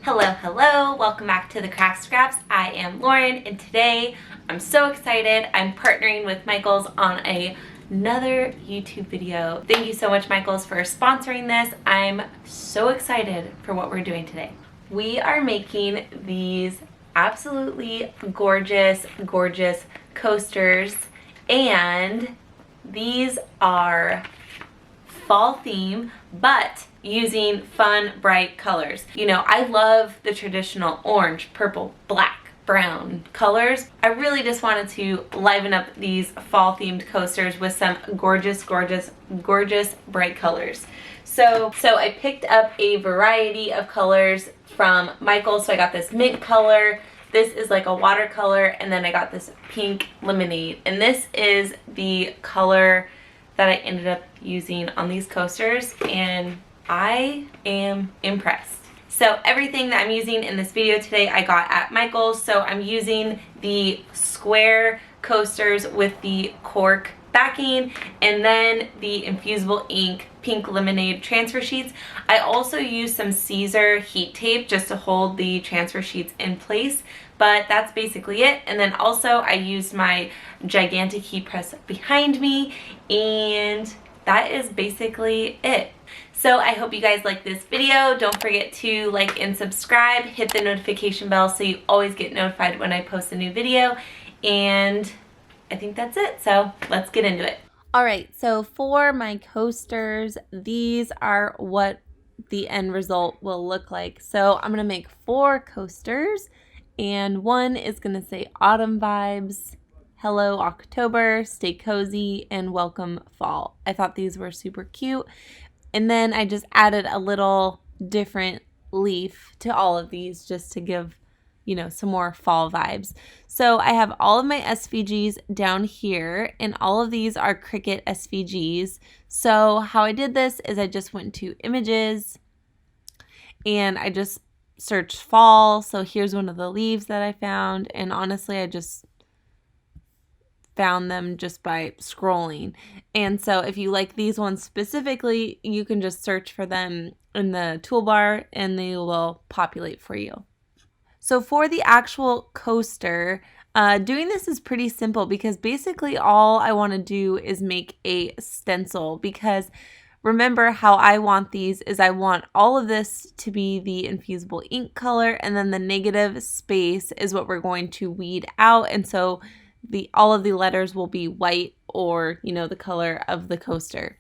Hello, welcome back to the Craft Scraps. I am Lauren, and today I'm so excited. I'm partnering with Michaels on another YouTube video. Thank you so much, Michaels, for sponsoring this. I'm so excited for what we're doing today. We are making these absolutely gorgeous coasters, and these are fall theme, but using fun, bright colors. You know, I love the traditional orange, purple, black, brown colors. I really just wanted to liven up these fall themed coasters with some gorgeous bright colors. So I picked up a variety of colors from Michaels. So I got this mint color, this is like a watercolor, and then I got this pink lemonade. And this is the color that I ended up using on these coasters, and I am impressed. So everything that I'm using in this video today I got at Michaels. So I'm using the square coasters with the cork backing, and then the infusible ink pink lemonade transfer sheets. I also used some Caesar heat tape just to hold the transfer sheets in place, but that's basically it. And then also I used my gigantic heat press behind me, and that is basically it. So I hope you guys like this video. Don't forget to like and subscribe, hit the notification bell so you always get notified when I post a new video, and I think that's it. So let's get into it. All right, so for my coasters, these are what the end result will look like. So I'm gonna make 4 coasters, and one is gonna say autumn vibes, hello October, stay cozy, and welcome fall. I thought these were super cute. And then I just added a little different leaf to all of these just to give, you know, some more fall vibes. So I have all of my SVGs down here, and all of these are Cricut SVGs. So how I did this is I just went to images and I just searched fall. So here's one of the leaves that I found, and honestly I just found them just by scrolling. And so if you like these ones specifically, you can just search for them in the toolbar and they will populate for you. So for the actual coaster, doing this is pretty simple because basically all I want to do is make a stencil, because remember how I want these is I want all of this to be the infusible ink color, and then the negative space is what we're going to weed out. And so all of the letters will be white, or, you know, the color of the coaster.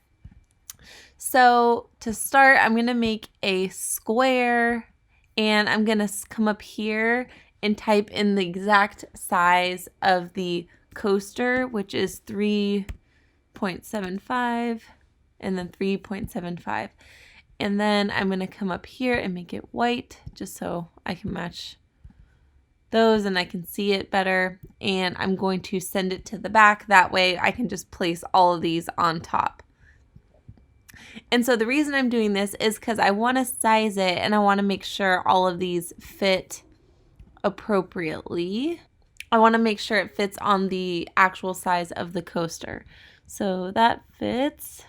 So to start, I'm going to make a square, and I'm going to come up here and type in the exact size of the coaster, which is 3.75 and then 3.75. And then I'm going to come up here and make it white just so I can match those and I can see it better. And I'm going to send it to the back. That way I can just place all of these on top. And so the reason I'm doing this is because I want to size it and I want to make sure all of these fit appropriately. I want to make sure it fits on the actual size of the coaster. So that fits.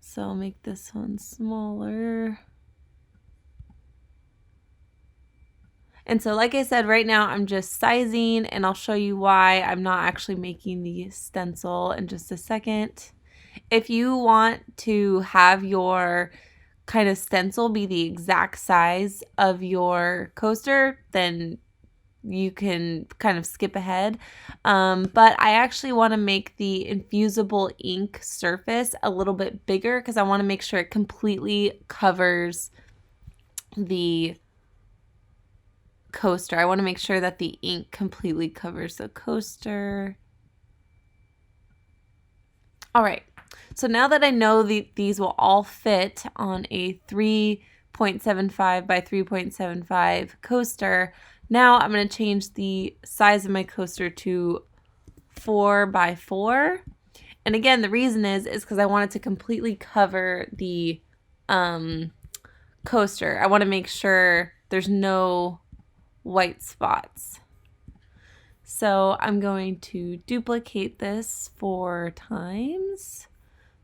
So I'll make this one smaller. And so like I said, right now I'm just sizing, and I'll show you why I'm not actually making the stencil in just a second. If you want to have your kind of stencil be the exact size of your coaster, then you can kind of skip ahead. But I actually want to make the infusible ink surface a little bit bigger because I want to make sure it completely covers the coaster. I want to make sure that the ink completely covers the coaster. All right, so now that I know these will all fit on a 3.75 by 3.75 coaster, now I'm going to change the size of my coaster to 4 by 4. And again, the reason is because I want it to completely cover the coaster. I want to make sure there's no white spots. So I'm going to duplicate this 4 times.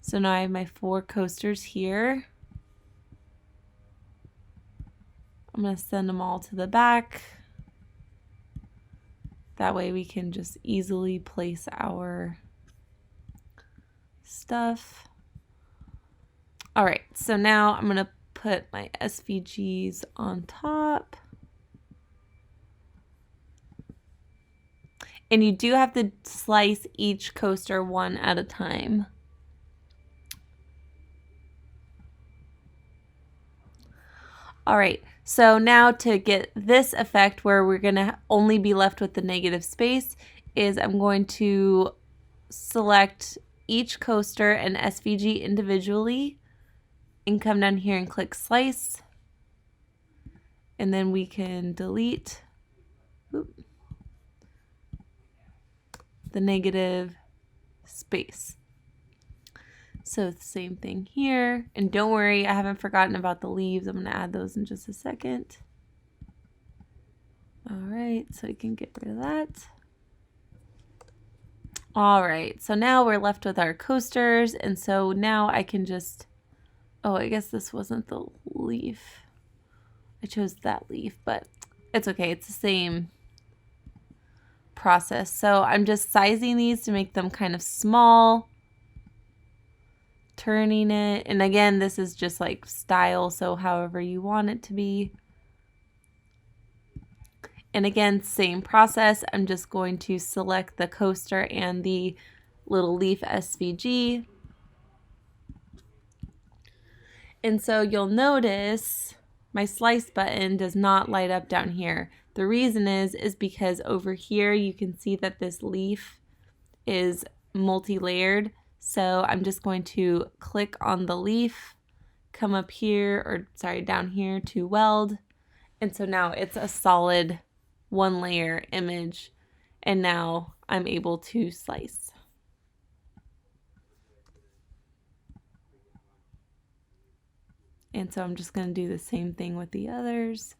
So now I have my 4 coasters here. I'm going to send them all to the back. That way we can just easily place our stuff. All right, so now I'm going to put my SVGs on top. And you do have to slice each coaster one at a time. All right, so now to get this effect where we're gonna only be left with the negative space is I'm going to select each coaster and SVG individually and come down here and click slice. And then we can delete the negative space. So it's the same thing here. And don't worry, I haven't forgotten about the leaves. I'm going to add those in just a second. All right, so we can get rid of that. All right, so now we're left with our coasters. And so now I can just, oh, I guess this wasn't the leaf. I chose that leaf, but it's okay. It's the same process. So I'm just sizing these to make them kind of small. Turning it, and again, this is just like style, so however you want it to be. And again, same process. I'm just going to select the coaster and the little leaf SVG. And so you'll notice my slice button does not light up down here. The reason is because over here you can see that this leaf is multi-layered. So I'm just going to click on the leaf, come up here, or sorry, down here to weld. And so now it's a solid one layer image. And now I'm able to slice. And so I'm just going to do the same thing with the others.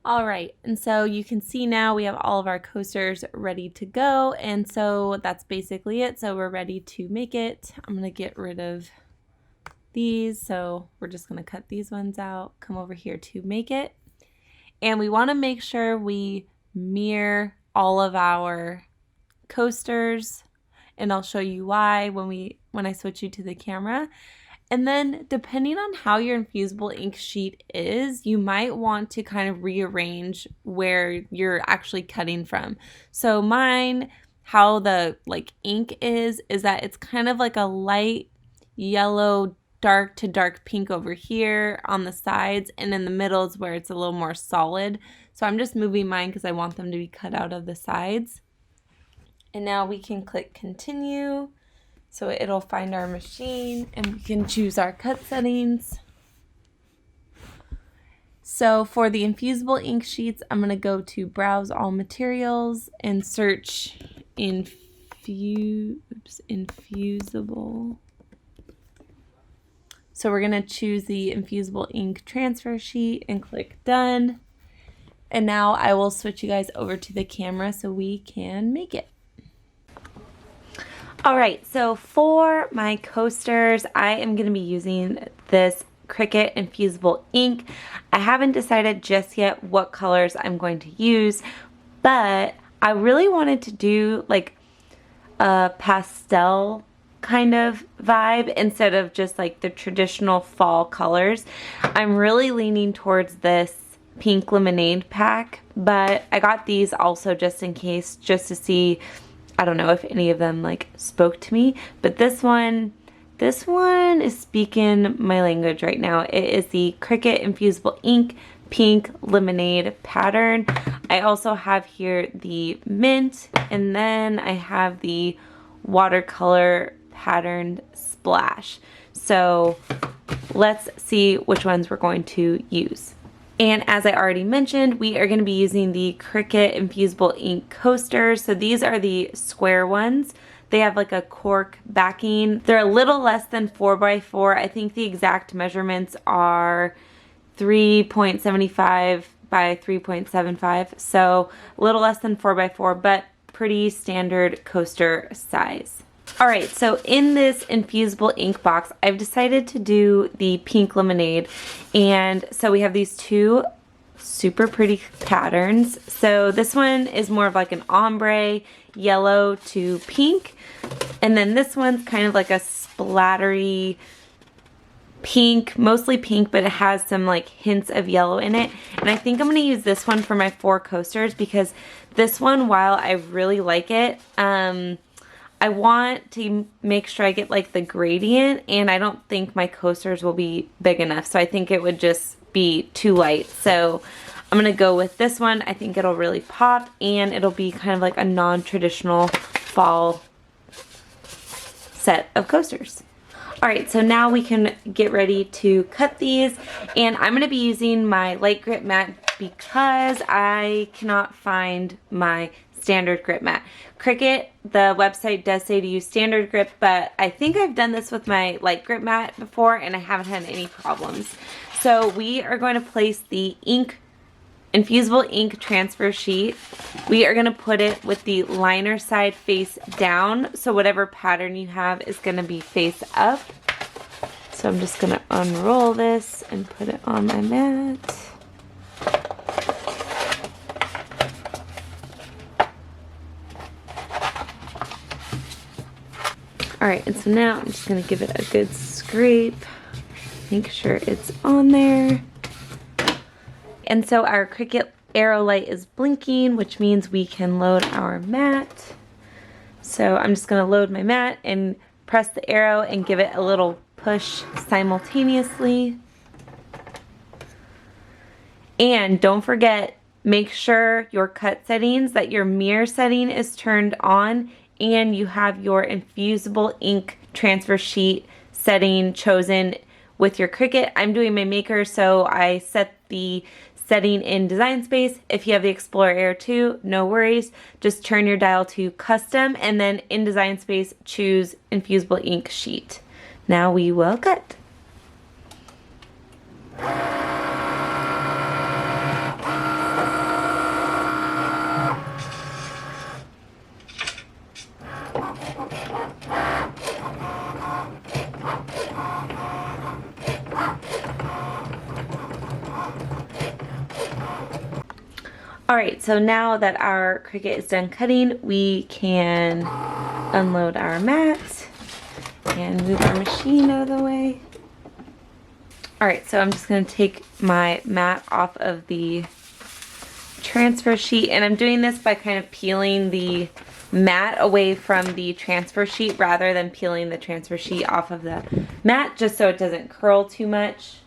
All right, and so you can see now we have all of our coasters ready to go, and so that's basically it. So we're ready to make it. I'm gonna get rid of these, so we're just gonna cut these ones out, come over here to make it. And we wanna make sure we mirror all of our coasters, and I'll show you why when I switch you to the camera. And then depending on how your infusible ink sheet is, you might want to kind of rearrange where you're actually cutting from. So mine, how the ink is that it's kind of like a light yellow, dark to dark pink over here on the sides, and in the middle is where it's a little more solid. So I'm just moving mine because I want them to be cut out of the sides. And now we can click continue. So it'll find our machine and we can choose our cut settings. So for the infusible ink sheets, I'm going to go to browse all materials and search infusible. So we're going to choose the infusible ink transfer sheet and click done. And now I will switch you guys over to the camera so we can make it. All right, so for my coasters, I am going to be using this Cricut Infusible ink. I haven't decided just yet what colors I'm going to use, but I really wanted to do like a pastel kind of vibe instead of just like the traditional fall colors. I'm really leaning towards this pink lemonade pack, but I got these also just in case, just to see. I don't know if any of them like spoke to me, but this one is speaking my language right now. It is the Cricut Infusible ink pink lemonade pattern. I also have here the mint, and then I have the watercolor patterned splash. So let's see which ones we're going to use. And as I already mentioned, we are going to be using the Cricut Infusible ink coasters. So these are the square ones. They have like a cork backing. They're a little less than 4x4. I think the exact measurements are 3.75 by 3.75. So a little less than 4x4, but pretty standard coaster size. All right, so in this infusible ink box, I've decided to do the pink lemonade. And so we have these two super pretty patterns. So this one is more of like an ombre, yellow to pink. And then this one's kind of like a splattery pink, mostly pink, but it has some like hints of yellow in it. And I think I'm going to use this one for my 4 coasters because this one, while I really like it, I want to make sure I get like the gradient, and I don't think my coasters will be big enough. So I think it would just be too light. So I'm going to go with this one. I think it'll really pop, and it'll be kind of like a non-traditional fall set of coasters. Alright, so now we can get ready to cut these, and I'm going to be using my light grip mat because I cannot find my standard grip mat. Cricut, the website, does say to use standard grip, but I think I've done this with my light grip mat before and I haven't had any problems. So we are going to place the infusible ink transfer sheet. We are going to put it with the liner side face down, so whatever pattern you have is going to be face up. So I'm just going to unroll this and put it on my mat. Alright, and so now I'm just going to give it a good scrape. Make sure it's on there. And so our Cricut arrow light is blinking, which means we can load our mat. So I'm just going to load my mat and press the arrow and give it a little push simultaneously. And don't forget, make sure your cut settings, that your mirror setting is turned on and you have your infusible ink transfer sheet setting chosen with your Cricut. I'm doing my maker, so I set the setting in Design Space. If you have the Explorer Air 2, no worries. Just turn your dial to custom, and then in Design Space, choose infusible ink sheet. Now we will cut. Alright, so now that our Cricut is done cutting, we can unload our mat and move our machine out of the way. Alright, so I'm just going to take my mat off of the transfer sheet, and I'm doing this by kind of peeling the mat away from the transfer sheet rather than peeling the transfer sheet off of the mat, just so it doesn't curl too much.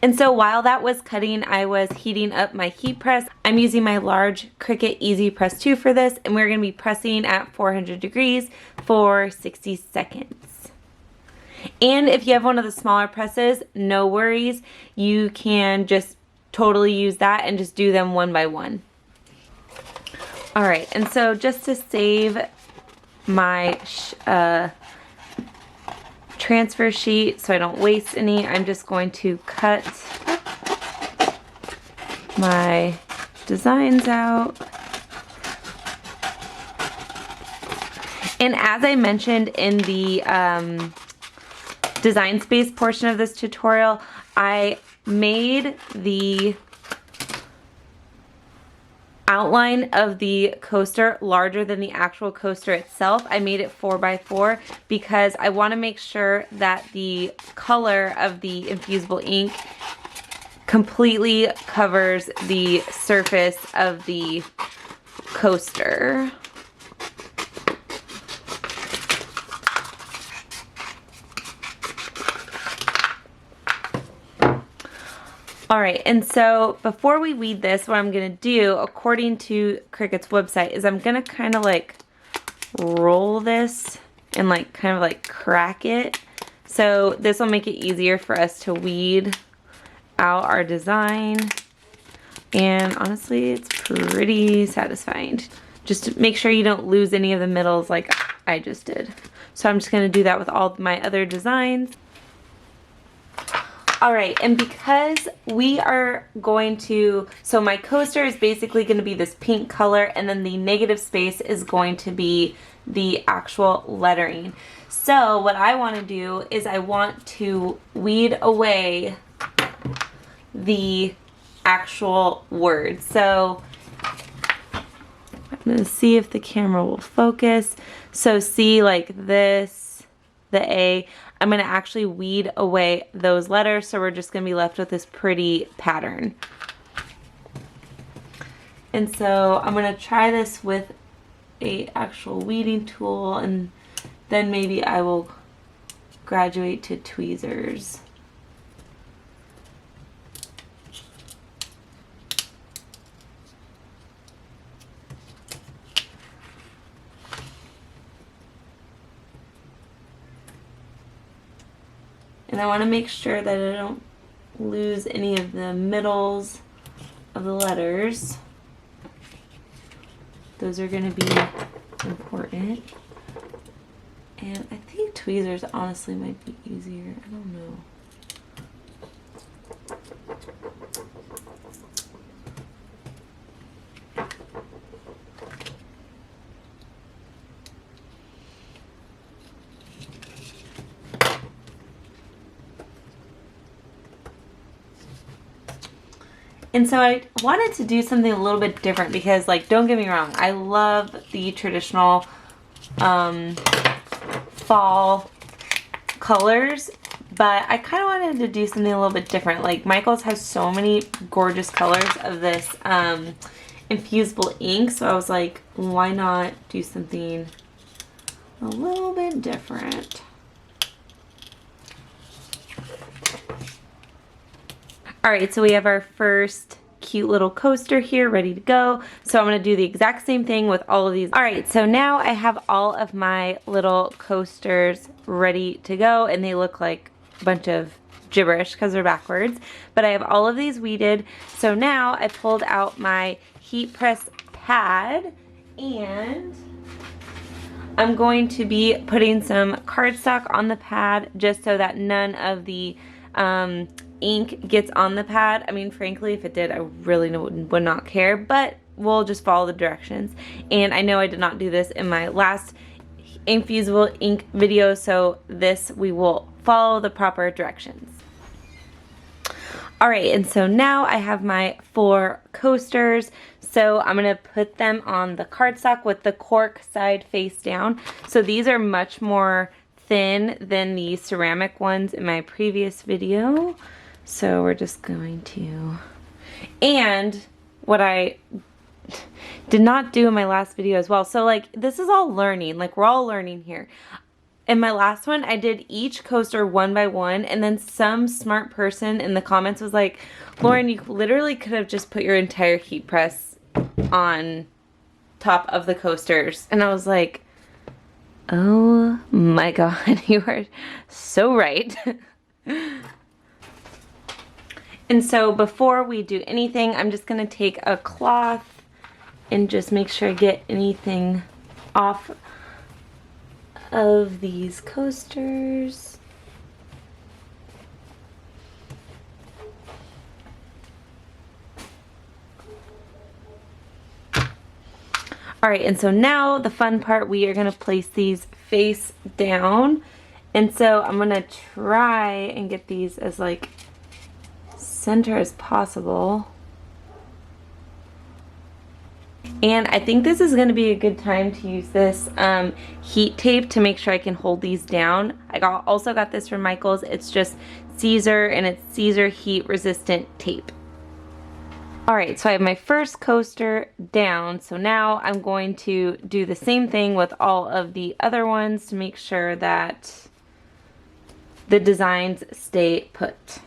And so while that was cutting, I was heating up my heat press. I'm using my large Cricut Easy Press 2 for this, and we're going to be pressing at 400 degrees for 60 seconds. And if you have one of the smaller presses, no worries. You can just totally use that and just do them one by one. Alright, and so just to save my transfer sheet so I don't waste any, I'm just going to cut my designs out. And as I mentioned in the Design Space portion of this tutorial, I made the outline of the coaster larger than the actual coaster itself. I made it 4x4 because I want to make sure that the color of the infusible ink completely covers the surface of the coaster. Alright, and so before we weed this, what I'm going to do, according to Cricut's website, is I'm going to kind of like roll this and like kind of like crack it. So this will make it easier for us to weed out our design. And honestly, it's pretty satisfying. Just to make sure you don't lose any of the middles like I just did. So I'm just going to do that with all my other designs. Alright, and because we are going to, so my coaster is basically going to be this pink color, and then the negative space is going to be the actual lettering. So what I want to do is I want to weed away the actual words. So I'm going to see if the camera will focus. So see, like this, the A, I'm going to actually weed away those letters, so we're just going to be left with this pretty pattern. And so I'm going to try this with a actual weeding tool, and then maybe I will graduate to tweezers. And I want to make sure that I don't lose any of the middles of the letters. Those are going to be important. And I think tweezers honestly might be easier. I don't know. And so I wanted to do something a little bit different because, like, don't get me wrong, I love the traditional fall colors, but I kind of wanted to do something a little bit different. Like, Michaels has so many gorgeous colors of this infusible ink, so I was like, why not do something a little bit different? Alright, so we have our first cute little coaster here ready to go. So I'm going to do the exact same thing with all of these. Alright, so now I have all of my little coasters ready to go, and they look like a bunch of gibberish because they're backwards. But I have all of these weeded. So now I pulled out my heat press pad, and I'm going to be putting some cardstock on the pad just so that none of the ink gets on the pad. I mean, frankly, if it did, I really would not care, but we'll just follow the directions. And I know I did not do this in my last infusible ink video, so this we will follow the proper directions. Alright, and so now I have my 4 coasters, so I'm going to put them on the cardstock with the cork side face down. So these are much more thin than the ceramic ones in my previous video. So we're just going to, and what I did not do in my last video as well. So like, this is all learning, like we're all learning here. In my last one, I did each coaster one by one, and then some smart person in the comments was like, Lauren, you literally could have just put your entire heat press on top of the coasters. And I was like, oh my God, you are so right. And so before we do anything, I'm just going to take a cloth and just make sure I get anything off of these coasters. Alright, and so now the fun part, we are going to place these face down. And so I'm going to try and get these as like center as possible. And I think this is going to be a good time to use this heat tape to make sure I can hold these down. I also got this from Michaels. It's just Caesar, and it's Caesar heat resistant tape. Alright, so I have my first coaster down. So now I'm going to do the same thing with all of the other ones to make sure that the designs stay put.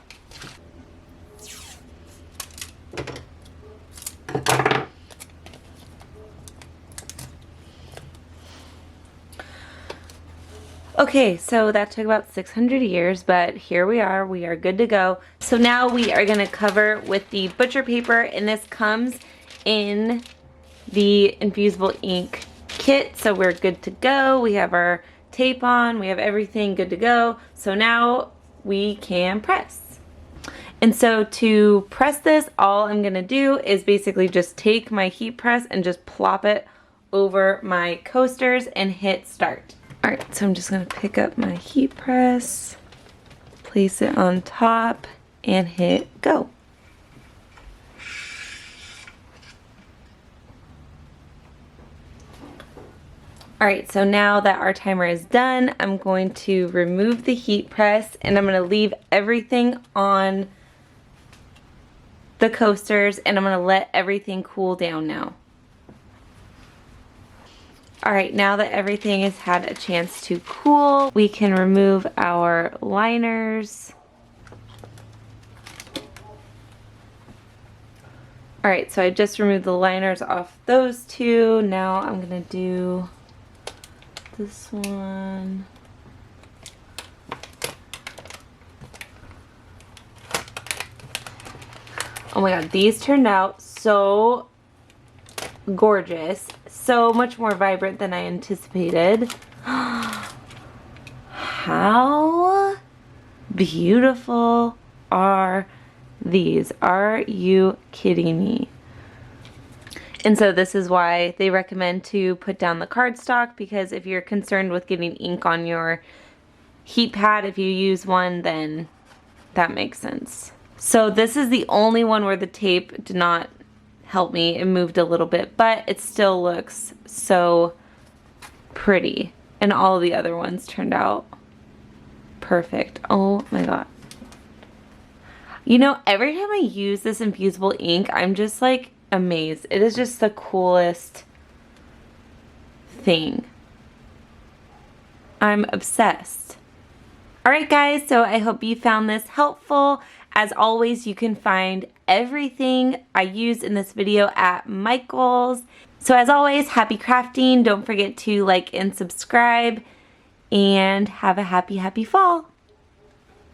Okay, so that took about 600 years, but here we are good to go. So now we are going to cover with the butcher paper, and this comes in the infusible ink kit, so we're good to go. We have our tape on, we have everything good to go. So now we can press. And so to press this, all I'm going to do is basically just take my heat press and just plop it over my coasters and hit start. All right, so I'm just gonna pick up my heat press, place it on top, and hit go. All right, so now that our timer is done, I'm going to remove the heat press and I'm gonna leave everything on the coasters and I'm gonna let everything cool down now. All right, now that everything has had a chance to cool, we can remove our liners. All right, so I just removed the liners off those two. Now I'm gonna do this one. Oh my god, these turned out so gorgeous. So much more vibrant than I anticipated. How beautiful are these? Are you kidding me? And so this is why they recommend to put down the cardstock, because if you're concerned with getting ink on your heat pad, if you use one, then that makes sense. So this is the only one where the tape did not help me. It moved a little bit, but it still looks so pretty. And all the other ones turned out perfect. Oh my god. You know, every time I use this infusible ink, I'm just like amazed. It is just the coolest thing. I'm obsessed. Alright guys, so I hope you found this helpful. As always, you can find everything I used in this video at Michael's. So as always, happy crafting. Don't forget to like and subscribe. And have a happy fall.